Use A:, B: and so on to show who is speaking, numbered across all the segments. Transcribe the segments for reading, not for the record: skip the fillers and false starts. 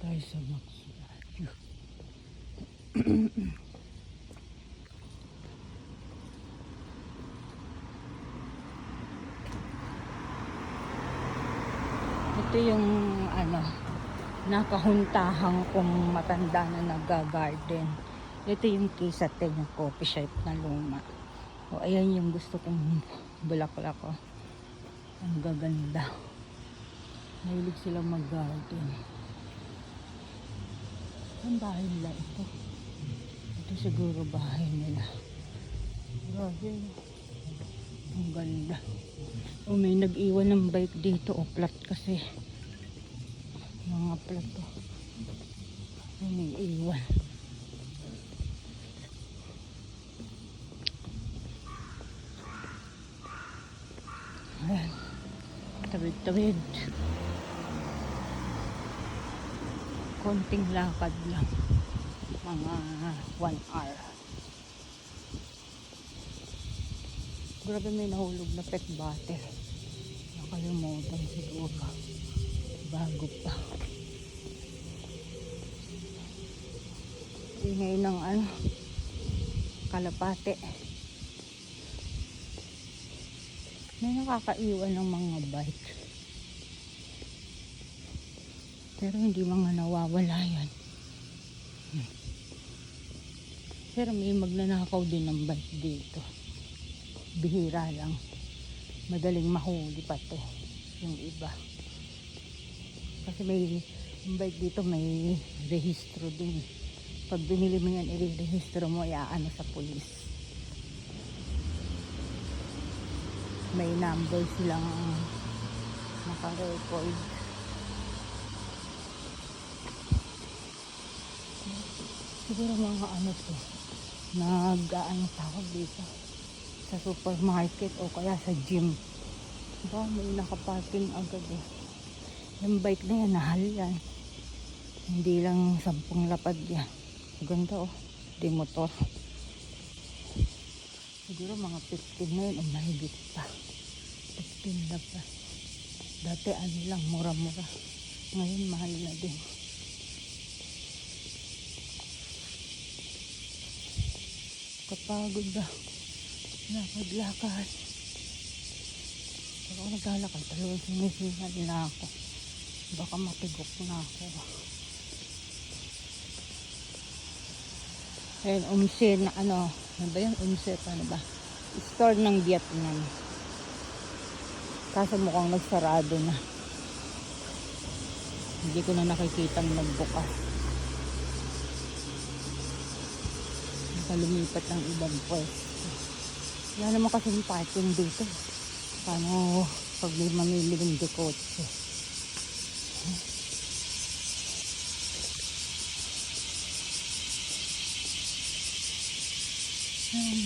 A: tayo sa Max Radio. Ito yung nakahuntahan kong matanda na nag-garden. Ito yung Kisate, yung coffee shop na luma. O ayan yung gusto kong bulaklak ko. Ang gaganda. Mahilig silang mag-garden. Ang bahay nila ito. Ito siguro bahay nila. Grabe. Ang ganda. O may nag-iwan ng bike dito. O plat kasi. Mga plat to. May iwan. Ayan. Tawid-tawid. Konting lakad lang. Mga 1 hour. Grabe, may nahulog na pet bottle. Nakalimutan siguro. Bago pa. Ingay ng kalapate. May nakakaiwan ng mga bike. Pero hindi mga nawawala yan. Pero may magnanakaw din ng bike dito. Bihira lang. Madaling mahuli pa to. Yung iba. Kasi may bike dito, may rehistro din. Pag binili mo yan, i-rehistro mo, iaano sa pulis. May number silang naka-record. Siguro mga to, tawag dito sa supermarket o kaya sa gym. Diba, may nakaparking agad eh. Yung bike na yan, nahal yan. Hindi lang 10 lapad yan. Ganda oh, di motor. Siguro mga 15 na yun o mahigit pa. 15 na pa. Dati lang, mura-mura. Ngayon mahal na din. Kapagod ba? Lakad-lakad. Pag ako naglalakad, talagang sinisingal na ako. Baka matigok na ako. Ayun, umse na ano ba yung umse? Paano ba? Store ng Vietnam. Kaso mukhang nagsarado na. Hindi ko na nakikitang nagbukas. Lumipat ng ibang pwesto. Wala naman kasing parking dito. Paano pag may mamiling de kotse?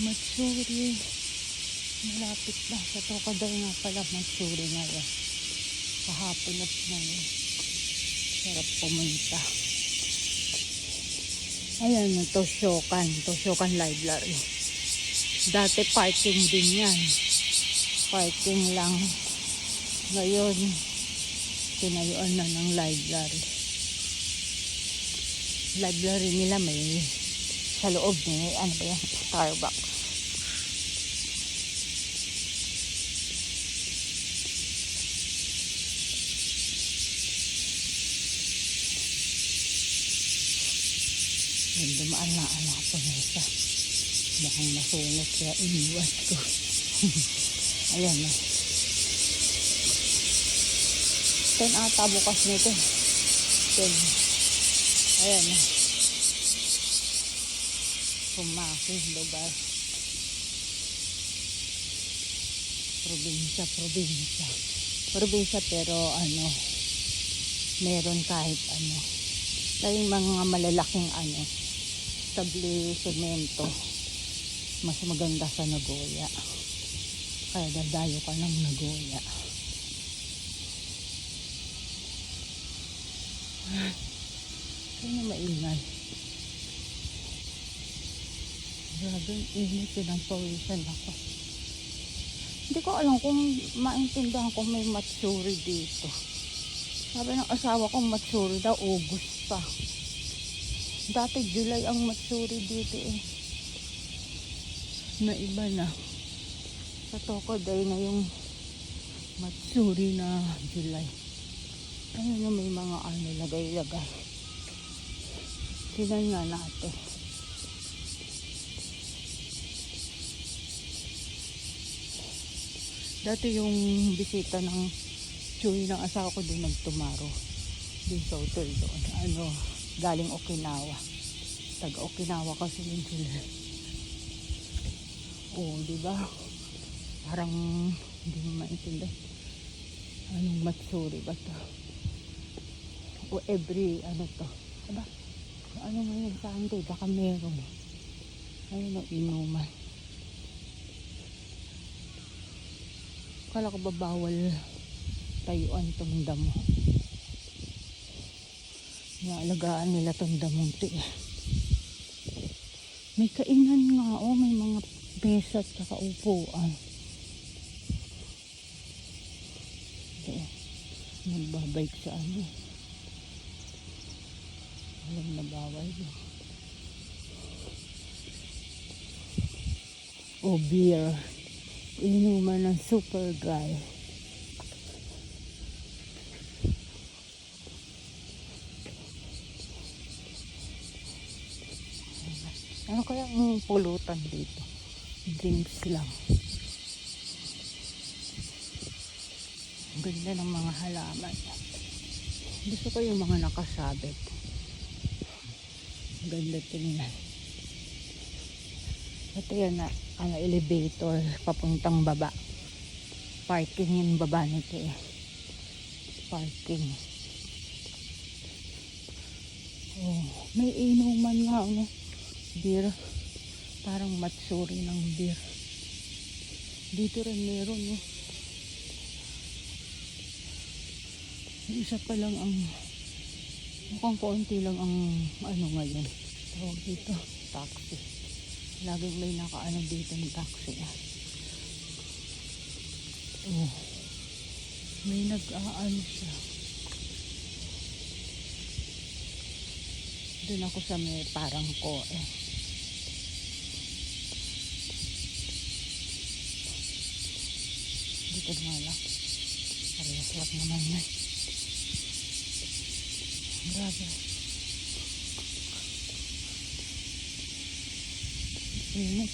A: Matsuri. Malapit na. Sa Tokadaw nga pala, Matsuri na yan. Kahapon at ngayon. Sarap pumunta. Ayan, Toshokan Library. Dati parking din yan. Parking lang. Ngayon, tinayuan na ng library. Library nila may sa loob may Starbucks. Dumaan na ako na isa. Bakang masungot kaya iniwas ko. Ayan na. 10 ata bukas nito. 10. Ayan na. Pumasok lugar. Probinsya pero meron kahit tayong mga malalaking establishmento. Mas maganda sa Nagoya. Kaya dadayo ka ng Nagoya. Kaya maingay. Grabe, init ng pawisan ako. Hindi ko alam kung maintindihan kung may Matsuri dito. Sabi ng asawa ko, matsuri daw, August pa. Dati July ang matsuri dito eh. Na iba na. Sa Tokoday na yung matsuri na July. Ayun na may mga ano, lagay-lagay. Tingnan nga natin. Dati yung bisita ng Chuy ng asawa ko doon nagtumaro. Doon sa hotel doon. Ano, galing Okinawa. Taga Okinawa kasi yun sila. Oo, diba? Parang hindi mo maintindihan. Anong matsuri ba to? O every ano to? Aba, ano ngayon Sunday? Baka meron. Ayun ang inuman. Kala ko ba bawal tayuan tong damo? Naalagaan nila tong damong to eh. May kainan nga oh, may mga mesa at saka upuan. Nagbabike sa ano. Alam na bawal yun. O beer. Inuman ng super dry. Ano kaya ang pulutan dito? Drinks lang. Ganda ng mga halaman. Gusto ko yung mga nakasabit. Ganda tingnan. Ito yan na ano, elevator papuntang baba. Parking yung baba nito eh. Parking. Oh, may inuman nga ano. Beer. Parang matsuri ng beer. Dito rin meron eh. Isa pa lang ang mukhang konti lang ang ano ngayon. Tawag dito, taxi. Laging may nakaano dito ng taxi. Oh, may nag-aano siya. Doon ako sa may parang ko eh. Dito nga lang. Parehas lang naman yan. Grabe. Init.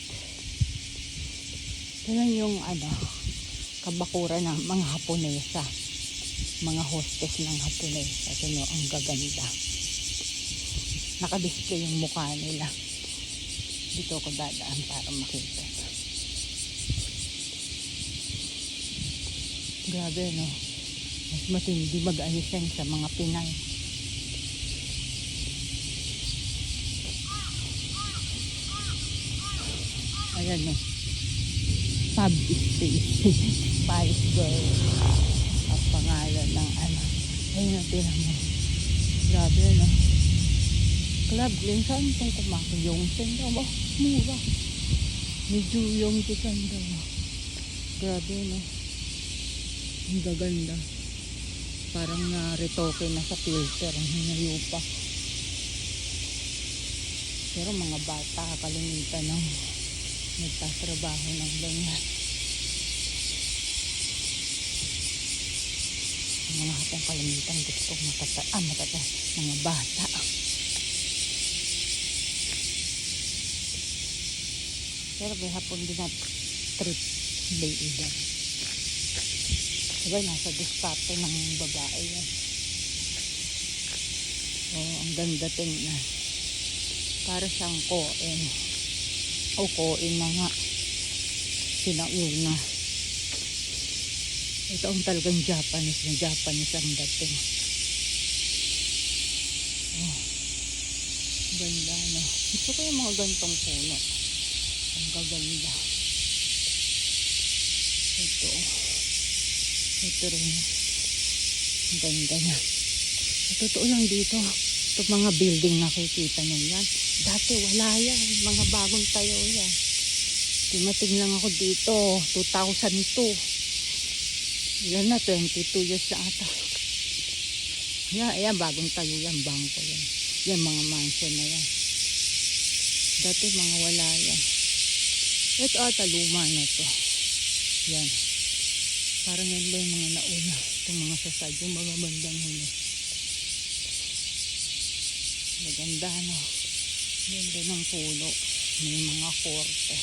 A: Ito lang yung ano, kabakuran ng mga Haponesa. Mga hostess ng Haponesa. Ito no, ang gaganda. Nakadisplay yung mukha nila. Dito ako dadaan para makita. Grabe no. Mas matindi mag-ayos yan sa mga Pinay. Ayan eh. Pub space. Spice Girl. Ang pangalan ng ano. Ayun ang tinamo. Grabe no. Club din saan itong kumaki. Yung senda. Oh, mura. Medyo yung senda. Grabe no. Ang gaganda. Parang na-retoke na sa filter. Ang hinayo pa. Pero mga bata kalimitan ng nagtatrabaho ng ganyan. Mga hatang kalimitan gusto matata. Mga bata. Pero may hapon din na trip day ilan. Diba nasa diskarte ng babae yan. Oh, ang ganda tingnan. Para siyang koen. O koen na nga. Sinauna. Ito ang talagang Japanese na Japanese ang dating. Oh, ganda no. Gusto ko yung mga gantong puno. Ang gaganda. Ito rin. Ang ganda na. Totoo lang dito. Itong mga building nakikita nyo yan. Dati wala yan. Mga bagong tayo yan. Dumating lang ako dito. 2002. Ilan na? 22 years na ata. Yan, ayan, bagong tayo yan, bangko yan. Yan, mga mansion na yan. Dati mga wala yan. Ito ata luma na to. Yan. Parang yan ba yung mga nauna. Itong mga sasad, yung mga bandang huli. Maganda, no? Yan din ang puno. May mga korte.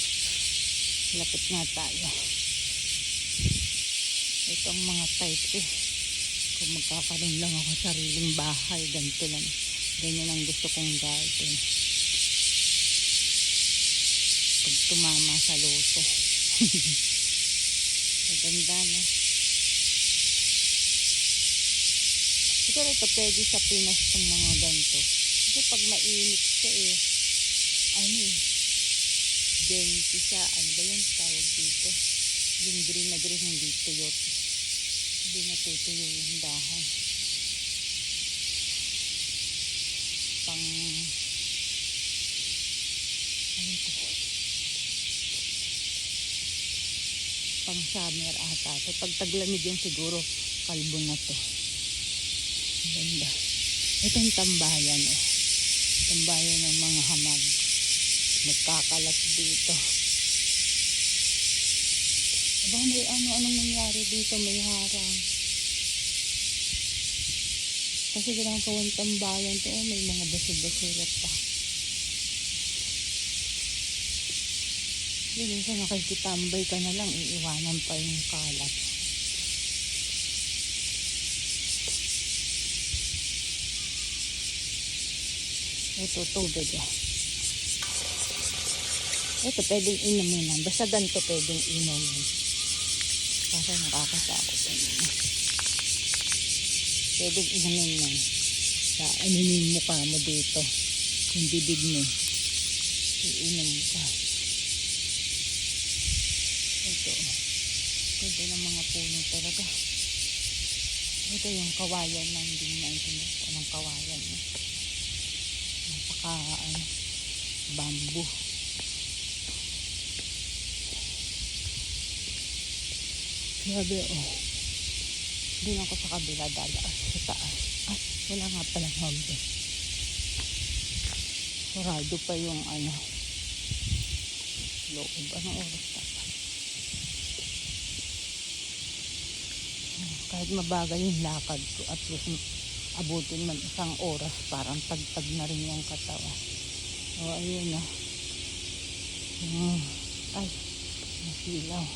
A: Lapit nga tayo. Ito ang mga type eh. Kung magkakaroon lang ako sariling bahay, ganito lang. Ganyan ang gusto kong garden. Pag tumama sa loto. Maganda, no? Siguro ito pwede sa Pinas itong mga ganito. Kasi pag mainit siya eh, ano eh, genki siya, ano ba yan tawag dito? Yung green na green, hindi tuyot. Hindi natutuyo yung dahon. Pang, ano ito? Pang summer ata. So, pag taglamig yun siguro, kalbo na to. Ganda. Itong tambayan, oh. Tambayan ng mga hamag. Nagkakalat dito. Aba, may anong nangyari dito, may harang. Kasi ginagawang tambayan to, may mga basura-basura pa. Yun, minsan nakikitambay ka na lang, iiwanan pa yung kalat. Ito, tubig ah. Ito, pwedeng inumin. Basta ganito pwedeng inumin. Kasi nakakatakot. Pwedeng inumin yan. Sa anunin mukha mo dito. Yung bibig mo. Iinom ka. Ito. Ganda ng mga puno talaga. Ito yung kawayan na hindi mo naintindihan. Anong kawayan na. Napaka bamboo. Grabe, oh. Doon ako sa kabila, dalaas sa taas. Ah, wala nga palang hagdan. Sarado pa yung loob. Anong oras pa? Kahit mabagal yung lakad ko, at least abutin man isang oras, parang tagtag na rin yung katawan. O, ayun na. Ay, nasilaw.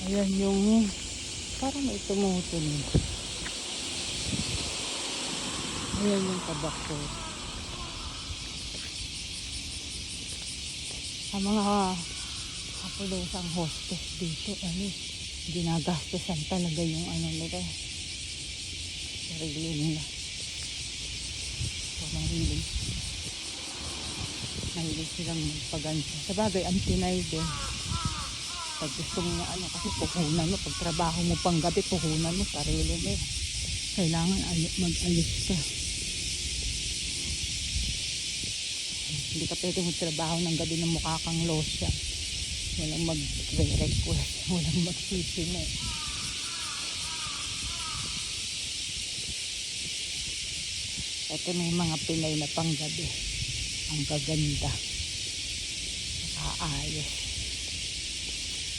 A: Ayan yung parang may tumutunog. Ayan yung tabako. Ang mga kapulosang hostess dito, ginagastosan talaga yung nila. Sarili nila. So, mahilig silang magpaganda. Sabagay, ang Pinay din. Pag gusto mo na kasi puhunan mo, pag trabaho mo pang gabi, puhunan mo, sarili mo. Kailangan mag-alis ka. Hindi ka pwede magtrabaho ng gabi ng mukha kang losya. Walang mag-request, walang magsisime. Ito may mga Pinay na panggabi. Ang gaganda. Nakaayos.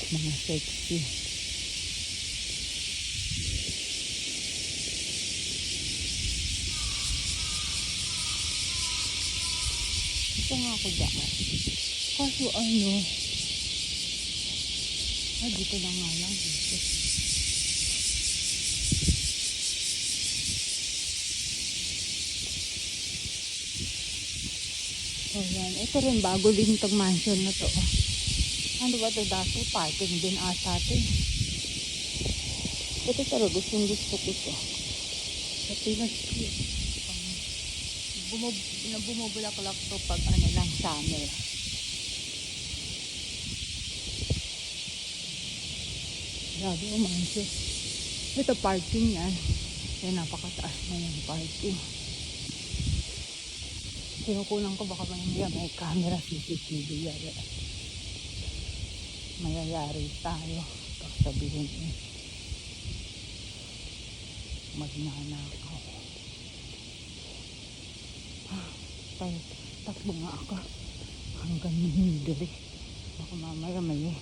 A: Mga sexy. Ito nga ako dyan. Kaso dito na nga lang dito. So yan, ito rin bago din itong mansion na to. Ano ba ito dati? Parking din ata ito. Ito talaga gusto ko ito. Sa Pinas bumubulaklak to pag lang summer. Grabe yung mansion. Ito parking yan. Kaya napakataas na yung parking. Kinukunan ko baka may camera CCTV yari. Mayayari tayo. Pagsabihin magnanakaw. Tayo, takbo nga ako hanggang Mindiri. Baka mamaya may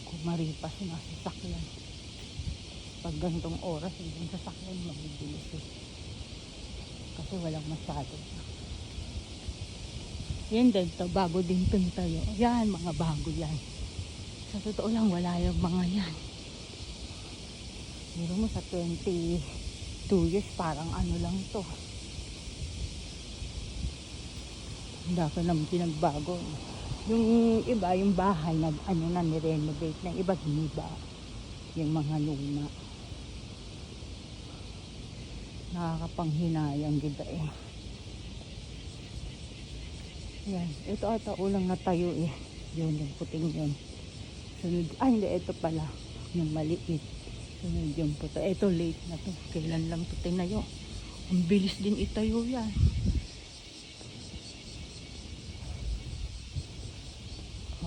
A: kumaripas na sasakyan. Pag gantong oras, yung sasakyan mabibilis eh. Kasi walang masyado. Yan din to, bago din itong tayo. Yan, mga bago yan. Sa totoo lang, wala yung mga yan. Pero mo sa 22 years, parang ano lang to. Hindi ko naman pinagbago. Yung iba, yung bahay, ano na, nirenovate na. Iba, giniba. Yung mga luma. Nakakapanghinayang gida eh. Yan. Ito ata ulang natayo eh. Yun, yung puting yun. Sunod, hindi, ito pala. Yung maliit. Sunod yung puto. Ito late na to. Kailan lang ito tinayo. Ang bilis din itayo yan.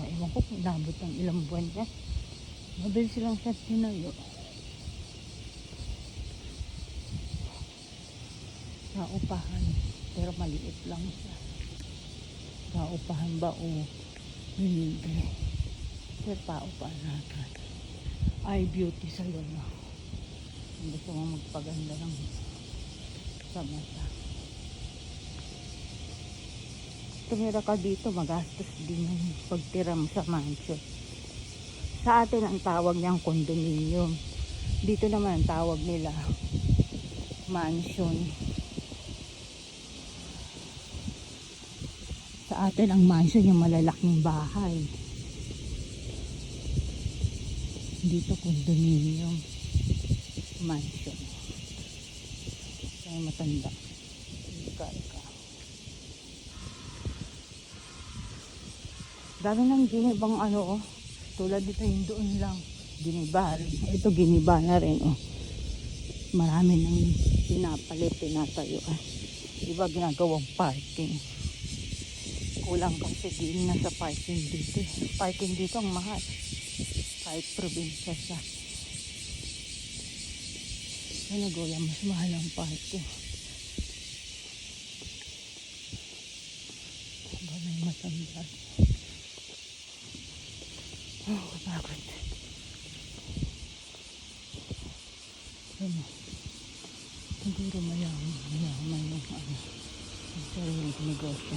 A: Ewan ko kung nabot ng ilang buwan yan. Mabilis silang siya tinayo. Naupahan. Pero maliit lang siya. Naupahan ba o hindi? Pero paupahan natin. Eye beauty salon na. Kung gusto mo magpaganda ng sa mata. Tumira ka dito, magastos din yung pagtira mo sa mansion. Sa atin ang tawag niyang condominium. Dito naman ang tawag nila mansion. Sa atin ang mansion yung malalaking bahay. Dito condominium. Mansion. Kaya matanda. Ika. Dami ng ginibang ano oh. Tulad dito yung doon lang. Giniba rin. Ito giniba na rin oh. Marami nang pinapalit, pinatayuan. Iba ginagawang parking. Kulang kasi din na sa parking dito. Parking dito ang mahal. Kahit probinsya siya. Kaya nagoya mas mahal ang parking. Ba may matanda. Oh, kapagod. Ano? Siguro mayaman yung ano. Yung sariling negosyo.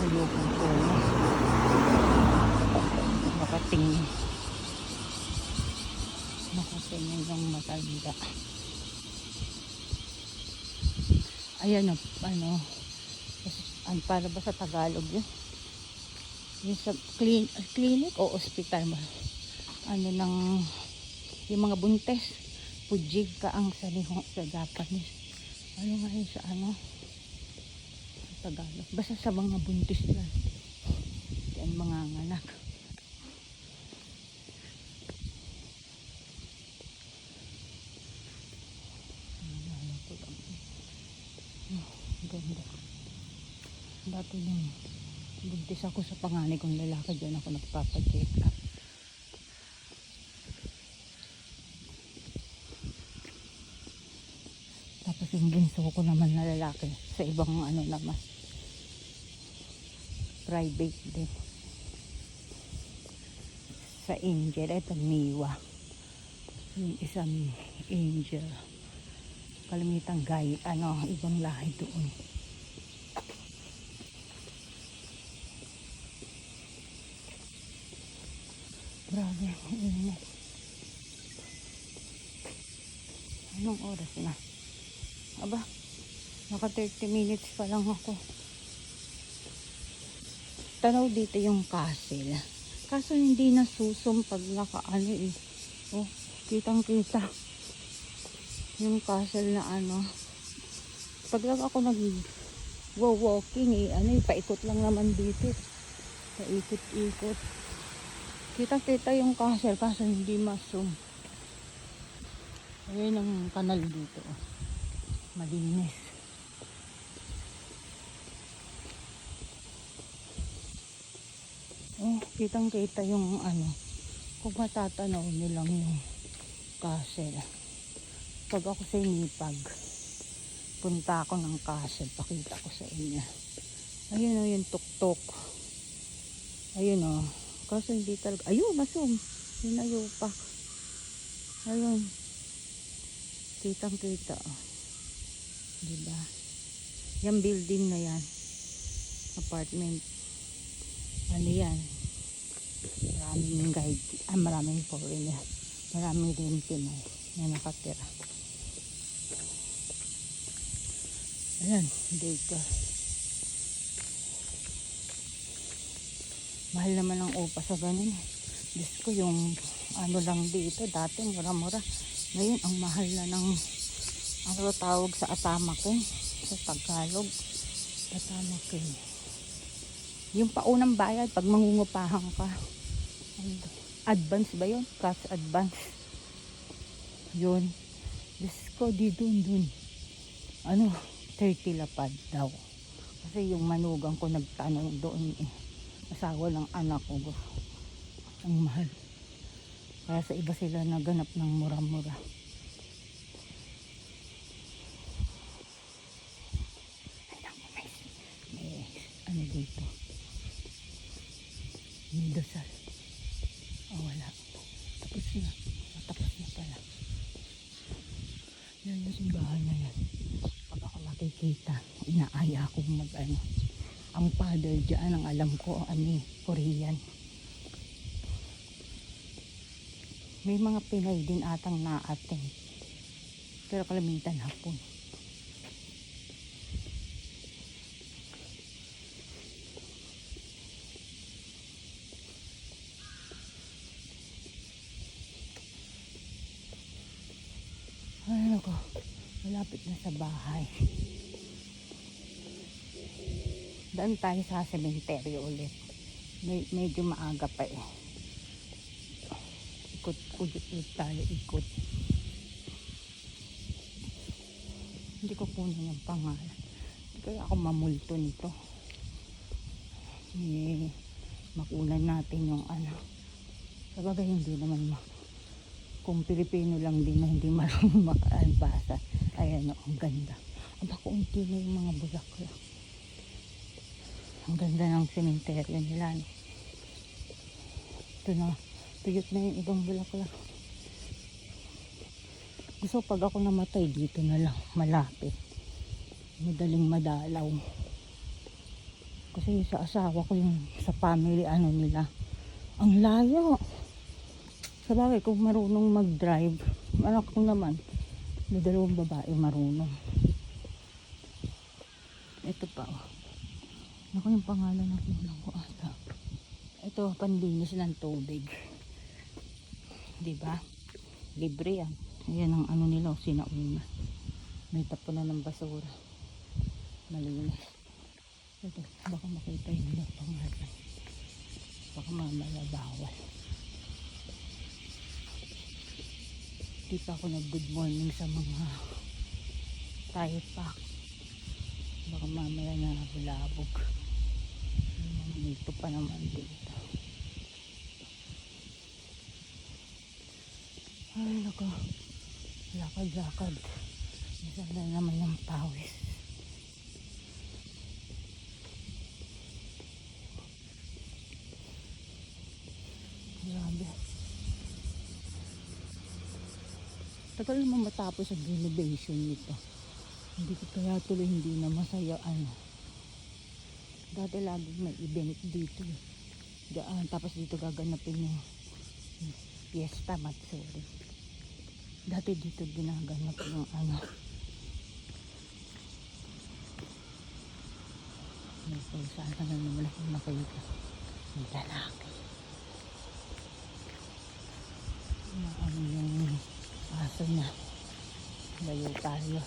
A: Ayokong ko na. Nakatingin ng matanda. Ayan o, ano, para ba sa Tagalog yun? Yung sa clinic o hospital ba? Ano ng, yung mga buntes, pujig ka ang salihong sa Japanese. Ano nga yun sa ano? Sa Tagalog. Basta sa mga buntis lang. Yan mga anak. Ganda. Dati nung buntis ako sa panganay kong lalaki, dyan ako nagpapacheck up. Tapos yung bunso ko naman na lalaki sa ibang ano naman, private din sa Angel. Ito Miwa, yung isang Angel, kalimitang gay, ano, ibang lahi doon. Grabe, init. Anong oras na? Aba, naka 30 minutes pa lang ako. Tanaw dito yung castle. Kaso hindi nasusum pag nakaano eh. Oh, kitang kita. Yung castle na ano. Pag lang ako nag-walking eh, ano eh, paikot lang naman dito. Paikot-ikot. Kita-kita yung castle, kaso hindi masum. Ayan ang kanal dito. Malinis. Oh, kitang-kita yung ano. Kung matatanaw nilang yung Castle. Pag ako sa Inipag, punta ako ng Castle, pakita ko sa inyo. Ayun o, yung tuktok. Ayun o. Kaso hindi talaga. Ayun, nasum. Hinayo pa. Ayun. Kitang kita. Diba? Yung building na yan. Apartment. Ano yan? Maraming guide. Maraming foreigner. Maraming rin Pinoy na nakatira. Ayan. Dito. Mahal naman ang upa sa ganun. Diyos ko, yung ano lang dito, dati mura-mura. Ngayon, ang mahal na ng ano tawag sa Atamakin, sa Tagalog. Atamakin. Yung paunang bayad, pag mangungupahan ka. Advance ba yun? Cash advance. Yun. Diyos ko, di dun. Ano, 30 lapad daw. Kasi yung manugang ko nagtanong doon eh. Asawa ng anak ko. Ang mahal. Kaya sa iba sila naganap ng mura-mura. May ano dito. May dasal. Wala. Tapos na. Tapos na pala. Yan yung simbahan na yan. Pag ako makikita, inaaya akong mag-ano. Ang father dyan, ang alam ko, Korean. May mga Pinay din atang na-attend. Pero kalamitan Hapon. Ay, ako. Malapit na sa bahay. Daan tayo sa sementeryo ulit. Medyo maaga pa eh. Ikot tayo, ikot. Hindi ko kunin yung pangalan. Hindi kaya ako mamulto nito. Makunan natin yung ano. Sabagay hindi naman kung Pilipino lang din na hindi marunong makaalbasa. Ayan o, ang ganda. Aba, kaunti na yung mga bulaklak. Ang ganda ng sementeryo nila. No? Ito na, tuyot na yung ibang bulaklak. Gusto pag ako namatay, dito na lang, malapit. Madaling madalaw. Kasi sa asawa ko, yung sa family, ano nila, ang layo. Sabagay, kung marunong mag-drive, anak ko naman, may dalawang babae marunong. Ito pa, oh. Naku, yung pangalan ng kulang ko ata. Ito, panlinis ng tubig. Diba? Libre yan. Ayan ang ano nila, sinauna. May tapunan ng basura. Malinis. Ito, baka makita yung pangalan. Baka mamaya bawal. Di pa ako nag-good morning sa mga tayo pack. Baka mamaya na bulabog. Dito pa naman dito. Ay, nako. Lakad-lakad. Masala naman yung pawis. Grabe. Tagal naman matapos ang renovation nito. Hindi ko kaya tuloy hindi na masaya Dati lagi may event dito. Daan, tapos dito gaganapin yung Fiesta Matsuri. Dati dito ginaganap yung may saan ka na naman akong nakita. May lalaki. Yung aso na. Layo tayo.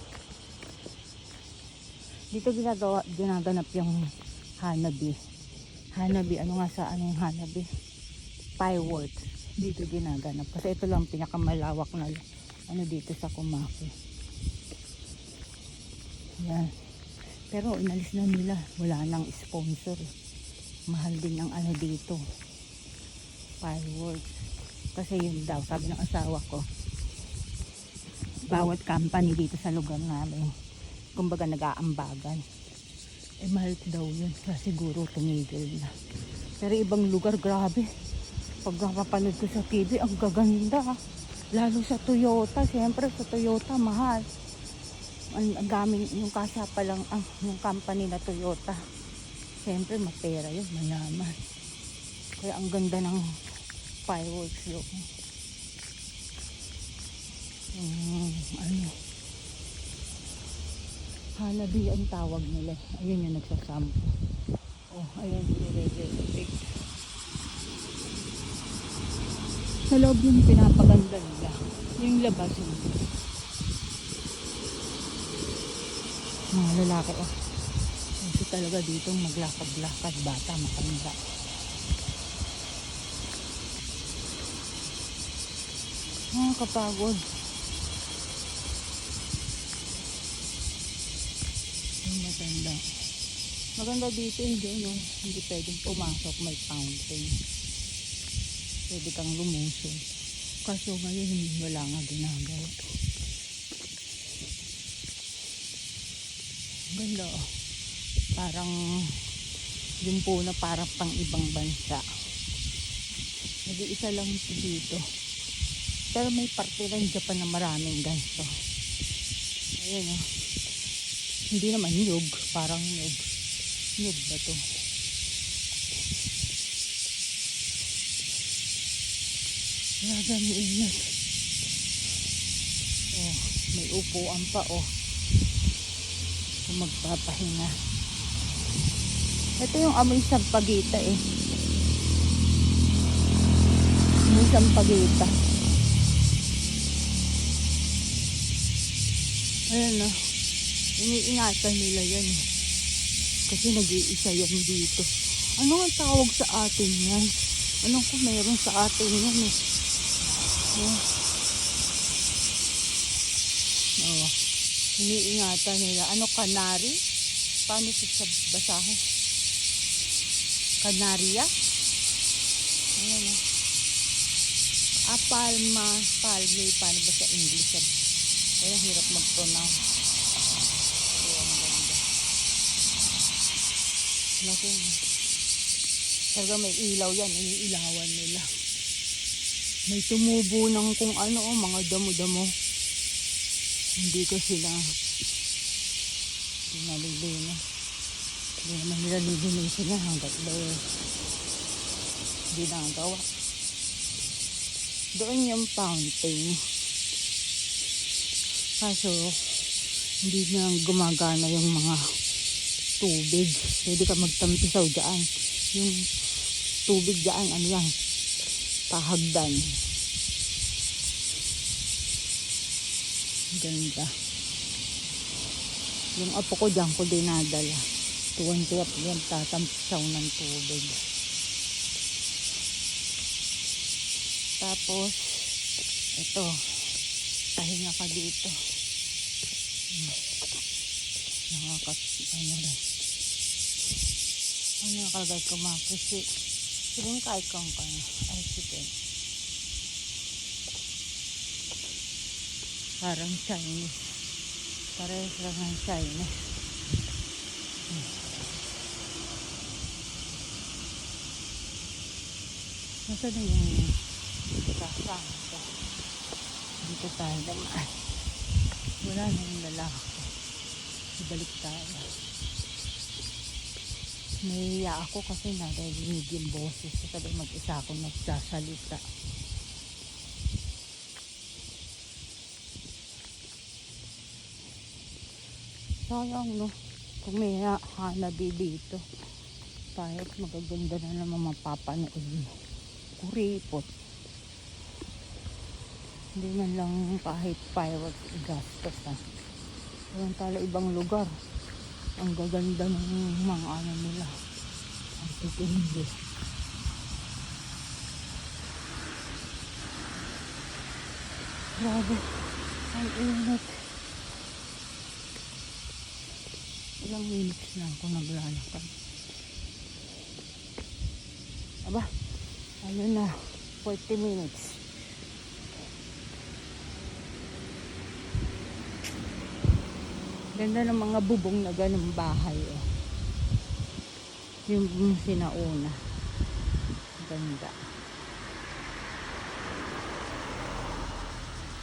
A: Dito ginaganap yung Hanabi. Hanabi, ano nga sa yung Hanabi? Fireworks. Dito ginaganap. Kasi ito lang pinakamalawak na dito sa Kumaki. Yan. Pero inalis na nila. Wala nang sponsor. Mahal din ang dito. Fireworks. Kasi yun daw, sabi ng asawa ko, bawat company dito sa lugar namin, kumbaga nag-aambagan. Eh mahal daw yun, kaya siguro tumigil na. Pero ibang lugar, grabe. Pag napapanood ko sa TV, ang gaganda. Lalo sa Toyota, siyempre sa Toyota mahal. Ang daming, yung kasa pa lang, yung company na Toyota. Siyempre mapera yun, mayaman. Kaya ang ganda ng fireworks doon. Ano, hanabi ang tawag nila. Ayun yung nagsasampo. Oh, ayun yung nire-electric. Sa loob yung pinapaganda nila. Yung labas yun. Mga lalaki, oh. Kasi talaga dito maglakad-lakad, bata, matanda. Kapagod. Yung matanda. Maganda dito, hindi pwedeng pumasok, may fountain. Pwede kang lumusong. Kaso ngayon wala nga ginagawa. Ganda, oh. Parang yung puna parang pang ibang bansa. Nag-iisa lang ito dito. Pero may parte ng Japan na maraming ganito. Ayan, oh. Hindi naman nyug, parang nyug. Nyug ba to? Grabe ang init. Oh, may upuan pa, oh. Kung magpapahinga. Ito yung amoy sampagita, eh. Amoy sampagita. Ayan, oh. Iniingatan nila yan, eh. Kasi nag-iisa yan dito. Ano ang tawag sa atin yan? Anong kung meron sa atin yan, eh? Oh, iniingatan nila. Ano, kanari? Paano sa basahin? Kanaria? Ayan, oh. Palma, palme, paano ba sa English? Ayan, hirap mag-pronounce. Ayan, ganda. Laki, talaga may ilaw yan, iniilawan nila. May tumubo ng kung ano, oh, mga damo-damo. Hindi ko sila nalilinis. Hindi naman nila lilinisin na hanggat hindi nagawa. Doon yung fountain. Kaso hindi na gumagana yung mga tubig. Pwede ka magtampisaw dyan. Yung tubig dyan, ano yan, pahagdan. Ganda. Yung apo ko dyan ko dinadala. Tuwan-tuwa yan, tatampisaw ng tubig. Tapos ito, pahinga ka dito. Ano rin. Ano nakalagay ko mga kasi siling kaikong ka na. Ay, sige. Parang Chinese. Parehas lang ng Chinese. Nasa na yung kasama ko. Dito tayo naman. Wala na yung lalaki. Ibalik tayo. Nahiya ako kasi narinig yung boses. Sabi mag-isa ako nagsasalita. Sayang, no? Kung may hanabi dito, kahit magaganda na naman mapapanood mo. Kuripot. Hindi man lang kahit fireworks igastos, ha. Ayan tala ibang lugar. Ang gaganda ng mga ano nila. Ang titindi. Grabe. Ang init. Ilang minutes na ako naglalakad. Aba, ayun na. 40 minutes. Ganda ng mga bubong na ganung bahay. Oh. Yung sinauna. Ganda.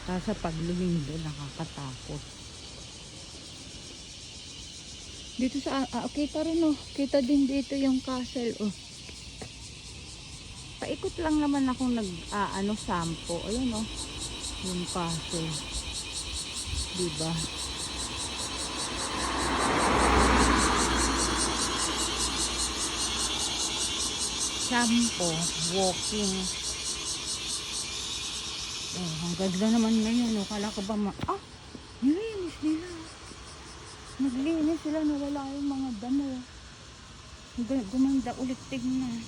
A: Tapos sa pagluming doon, nakakatakot. Dito sa, kita rin oh. Kita din dito yung castle oh. Paikot lang naman ako sampo. Ayan oh. Yung castle. Diba? Sampo, walking. Oh, ang ganda naman ngayon. Oh. Kala ko ba nilinis nila. Naglinis sila, nawala yung mga damo. Gumanda ulit tignan.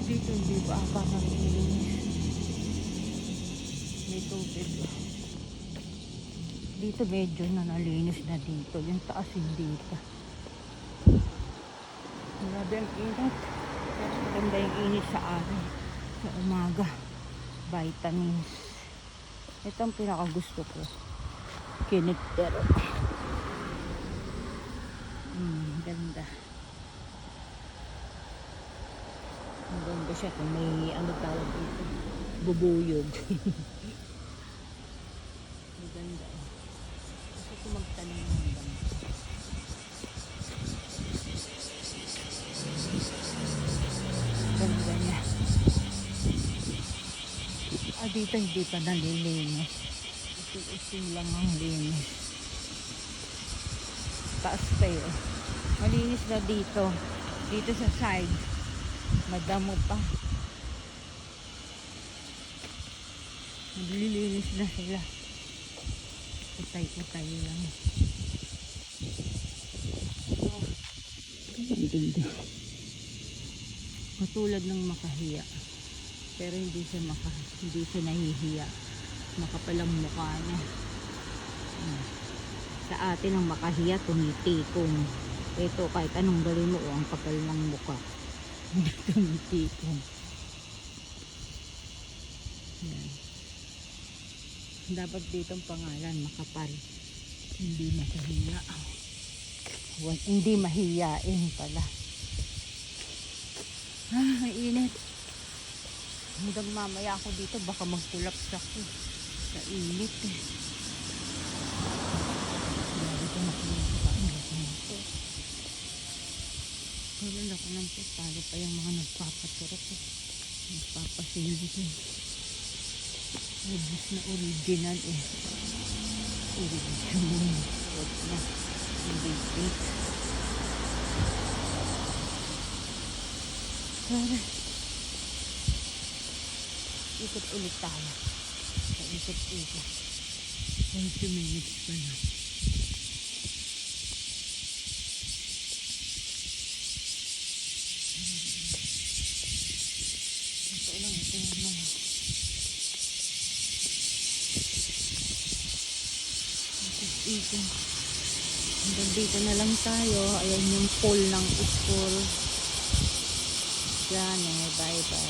A: Dito hindi ba parang nilinis. May tubig. Dito medyo na nalinis na dito. Yung taas hindi pa. Grabe ang init. Pero maganda yung init sa akin. Sa umaga. Vitamins. Ito ang pinakagusto ko. Kinitero. Ganda. Ang ganda siya kung may tawag dito. Bubuyog. Ang ganda. Gusto ko magtanim ng dami. Ganda niya. Dito hindi pa nalilinis. Isil lang ang linis. Taas pa yun. Malinis na dito. Dito sa side. Madamo pa. Naglilinis na sila. Utay-utay lang. Ang ganda. Katulad ng makahiya. Pero hindi siya nahihiya. Makapalang mukha niya. Sa atin ang makahiya tumitikong. Ito kahit anong gawin mo ang kapal ng mukha. Hindi tumitikong. Yan. Dapat dito ang pangalan makapal. Hindi makahiya. Hindi mahiyain pala. May init. Hanggang mamaya ako dito baka magkulaps ako sa init eh. Dito Tulad ako ng talo pa yung mga nagpapaturok eh. Nagpapasilip eh. Ubus na original eh. Original. Wag na. Hindi fake. Tara. Ikot ulit tayo. Ikot-ikot. 20 minutes pa na. Ito lang. Ikot. Hanggang dito na lang tayo. Ayan yung pool ng school. Yan eh. Bye-bye.